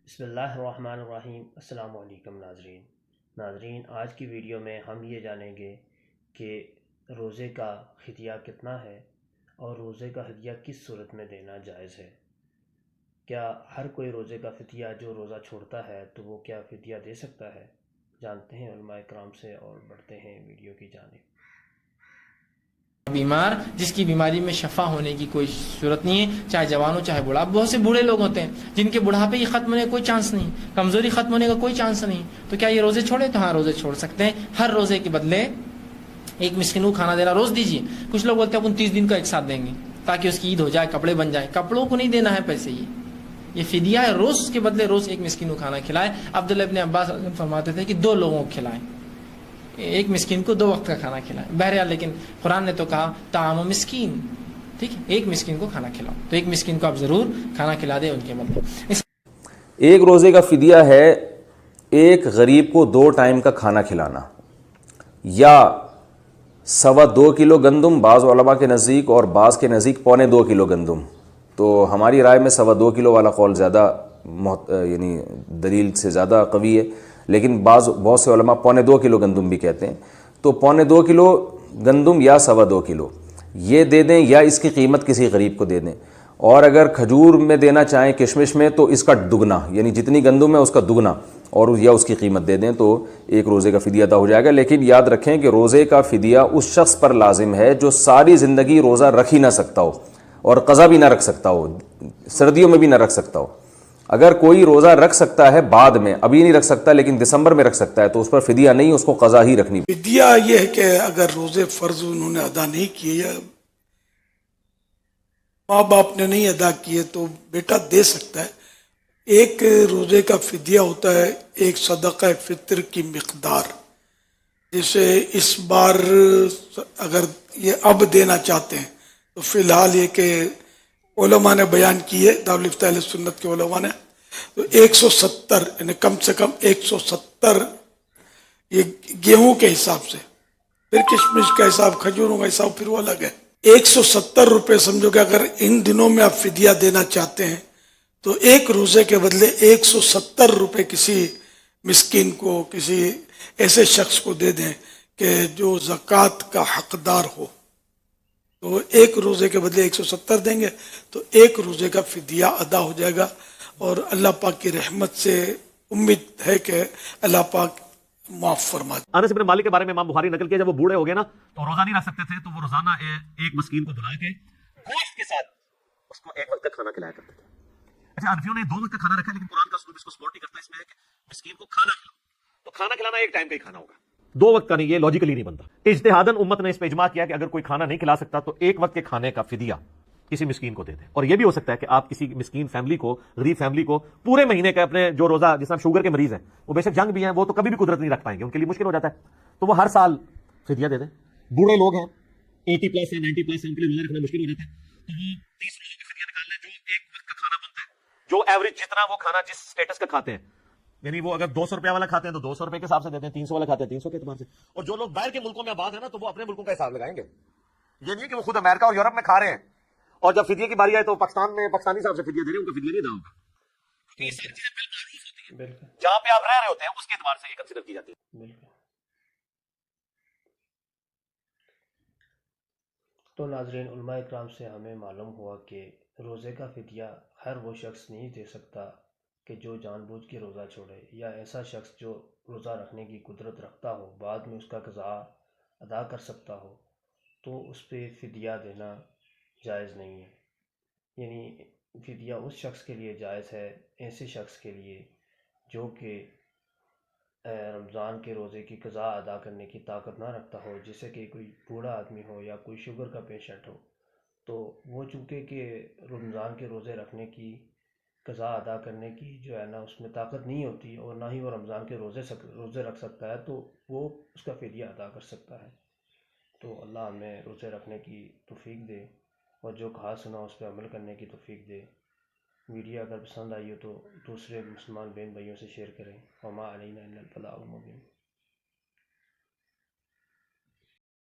بسم اللہ الرحمن الرحیم۔ السلام علیکم ناظرین، آج کی ویڈیو میں ہم یہ جانیں گے کہ روزے کا فدیہ کتنا ہے اور روزے کا فدیہ کس صورت میں دینا جائز ہے۔ کیا ہر کوئی روزے کا فدیہ جو روزہ چھوڑتا ہے تو وہ کیا فدیہ دے سکتا ہے؟ جانتے ہیں علماء کرام سے اور بڑھتے ہیں ویڈیو کی جانب۔ بیمار جس کی بیماری میں شفا ہونے کی کوئی صورت نہیں ہے، چاہے جوان ہو چاہے بوڑھا۔ بہت سے بوڑھے لوگ ہوتے ہیں جن کے بڑھاپے کی ختم ہونے کا کوئی چانس نہیں، کمزوری ختم ہونے کا کوئی چانس نہیں، تو کیا یہ روزے چھوڑے؟ تو ہاں، روزے چھوڑ سکتے ہیں۔ ہر روزے کے بدلے ایک مسکین کو کھانا دینا روز دیجیے۔ کچھ لوگ بولتے ہیں 29 دن کا ایک ساتھ دیں گے تاکہ اس کی عید ہو جائے، کپڑے بن جائیں۔ کپڑوں کو نہیں دینا ہے پیسے، یہ فدیہ ہے۔ روز کے بدلے روز ایک مسکین کو کھانا کھلائے۔ عبداللہ ابن عباس فرماتے تھے کہ 2 لوگوں کو کھلائیں، ایک مسکین کو 2 وقت کا کھانا کھلائیں۔ بہرحال لیکن قرآن نے تو کہا طعام مسکین، ٹھیک ہے، ایک مسکین کو کھانا کھلاؤ، تو ایک مسکین کو آپ ضرور کھانا کھلا دیں ان کے بدلے۔ ایک روزے کا فدیہ ہے ایک غریب کو 2 ٹائم کا کھانا کھلانا، یا 2.25 کلو گندم بعض علماء کے نزدیک اور بعض کے نزدیک 2.25 کلو گندم۔ تو ہماری رائے میں 2.25 کلو والا قول زیادہ یعنی دلیل سے زیادہ قوی ہے، لیکن بہت سے علماء 2.25 کلو گندم بھی کہتے ہیں۔ تو 2.25 کلو گندم یا 2.25 کلو یہ دے دیں، یا اس کی قیمت کسی غریب کو دے دیں۔ اور اگر کھجور میں دینا چاہیں، کشمش میں، تو اس کا دگنا، یعنی جتنی گندم ہے اس کا دگنا، اور یا اس کی قیمت دے دیں، تو ایک روزے کا فدیہ ادا ہو جائے گا۔ لیکن یاد رکھیں کہ روزے کا فدیہ اس شخص پر لازم ہے جو ساری زندگی روزہ رکھ ہی نہ سکتا ہو اور قضا بھی نہ رکھ سکتا ہو، سردیوں میں بھی نہ رکھ سکتا ہو۔ اگر کوئی روزہ رکھ سکتا ہے بعد میں، ابھی نہیں رکھ سکتا لیکن دسمبر میں رکھ سکتا ہے، تو اس پر فدیہ نہیں، اس کو قضا ہی رکھنی۔ فدیہ یہ ہے کہ اگر روزے فرض انہوں نے ادا نہیں کیے یا ماں باپ نے نہیں ادا کیے تو بیٹا دے سکتا ہے۔ ایک روزے کا فدیہ ہوتا ہے ایک صدقہ فطر کی مقدار، جسے اس بار اگر یہ اب دینا چاہتے ہیں تو فی الحال یہ کہ علماء نے بیان کی ہے، دارالفتہ اہل سنت کے علماء نے، تو 170 یعنی کم سے کم 170، یہ گیہوں کے حساب سے، پھر کشمش کا حساب، کھجوروں کا حساب پھر وہ الگ ہے۔ 170 روپے سمجھو کہ اگر ان دنوں میں آپ فدیہ دینا چاہتے ہیں تو ایک روزے کے بدلے 170 روپے کسی مسکین کو، کسی ایسے شخص کو دے دیں کہ جو زکوٰۃ کا حقدار ہو، تو ایک روزے کے بدلے 170 دیں گے تو ایک روزے کا فدیہ ادا ہو جائے گا۔ اور اللہ پاک کی رحمت سے امید ہے کہ اللہ پاک معاف فرما دے۔ انس بن مالک کے بارے میں امام بخاری نقل کیا، جب وہ بوڑھے ہو گئے نا تو روزہ نہیں رکھ سکتے تھے، تو وہ روزانہ ایک مسکین کو بلا کے گوشت کے ساتھ اس کو ایک وقت کا کھانا کھلایا کرتے تھے۔ اچھا، حنفیوں نے 2 وقت کا کھانا رکھا ہے، لیکن قرآن کا اسلوب اس کو سپورٹ نہیں کرتا، اس میں ہے کہ مسکین کو کھانا کھلاؤ، تو کھانا کھلانا ایک ٹائم کا ہی کھانا ہوگا، 2 وقت کا نہیں۔ یہ لاجیکلی نہیں بنتا۔ اجتہاداً امت نے اس پہ اجماع کیا کہ اگر کوئی کھانا نہیں کھلا سکتا تو ایک وقت کے کھانے کا فدیہ کسی مسکین کو دے دیں۔ اور یہ بھی ہو سکتا ہے کہ آپ کسی مسکین فیملی کو، غریب فیملی کو پورے مہینے کا اپنے جو روزہ، جس طرح شوگر کے مریض ہیں، وہ بے شک جنگ بھی ہیں، وہ تو کبھی بھی قدرت نہیں رکھ پائیں گے، ان کے لیے مشکل ہو جاتا ہے، تو وہ ہر سال فدیہ دے دیں۔ بوڑھے لوگ ہیں، 80 پلس ہیں، 90 پلس ہیں، ان کے لیے روزہ رکھنا مشکل ہو جاتا ہے، تو وہ 30 روزوں کا فدیہ نکال لیں، جو ایک وقت کا کھانا بنتا ہے، جو ایوریج جتنا وہ کھانا جس سٹیٹس کا کھاتے ہیں، یعنی وہ اگر 200 روپیہ والا کھاتے ہیں تو 200 روپے کے حساب سے دیتے ہیں، 300 والا کھاتے ہیں 300 کے اعتبار سے۔ اور جو لوگ باہر کے ملکوں میں آباد ہیں نا، تو وہ اپنے ملکوں کا حساب لگائیں گے، یہ نہیں کہ وہ خود امریکہ اور یورپ میں کھا رہے ہیں اور جب فدیے کی باری آئے تو پاکستان میں پاکستانی صاحب سے فدیہ دے رہے ہیں، ان کا فدیہ نہیں ادا ہوگا۔ یہ ساری چیزیں بالکل ہوتی ہیں، جہاں پہ آپ رہ رہے ہوتے ہیں اس کے اعتبار سے یہ کنسیڈر کی جاتی ہے۔ تو ناظرین، علماء اکرام سے ہمیں معلوم ہوا کہ روزے کا فدیہ ہر وہ شخص نہیں دے سکتا کہ جو جان بوجھ کے روزہ چھوڑے، یا ایسا شخص جو روزہ رکھنے کی قدرت رکھتا ہو، بعد میں اس کا قضا ادا کر سکتا ہو، تو اس پہ فدیہ دینا جائز نہیں ہے۔ یعنی فدیہ اس شخص کے لیے جائز ہے، ایسے شخص کے لیے جو کہ رمضان کے روزے کی قضا ادا کرنے کی طاقت نہ رکھتا ہو، جیسے کہ کوئی بوڑھا آدمی ہو یا کوئی شوگر کا پیشنٹ ہو، تو وہ چونکہ کہ رمضان کے روزے رکھنے کی قضا ادا کرنے کی جو ہے نا اس میں طاقت نہیں ہوتی، اور نہ ہی وہ رمضان کے روزے رکھ سکتا ہے، تو وہ اس کا فدیہ ادا کر سکتا ہے۔ تو اللہ ہمیں روزے رکھنے کی توفیق دے اور جو کہا سنا اس پہ عمل کرنے کی توفیق دے۔ ویڈیو اگر پسند آئی ہو تو دوسرے مسلمان بہن بھائیوں سے شیئر کریں۔ وما علینا الا البلاغ المبین۔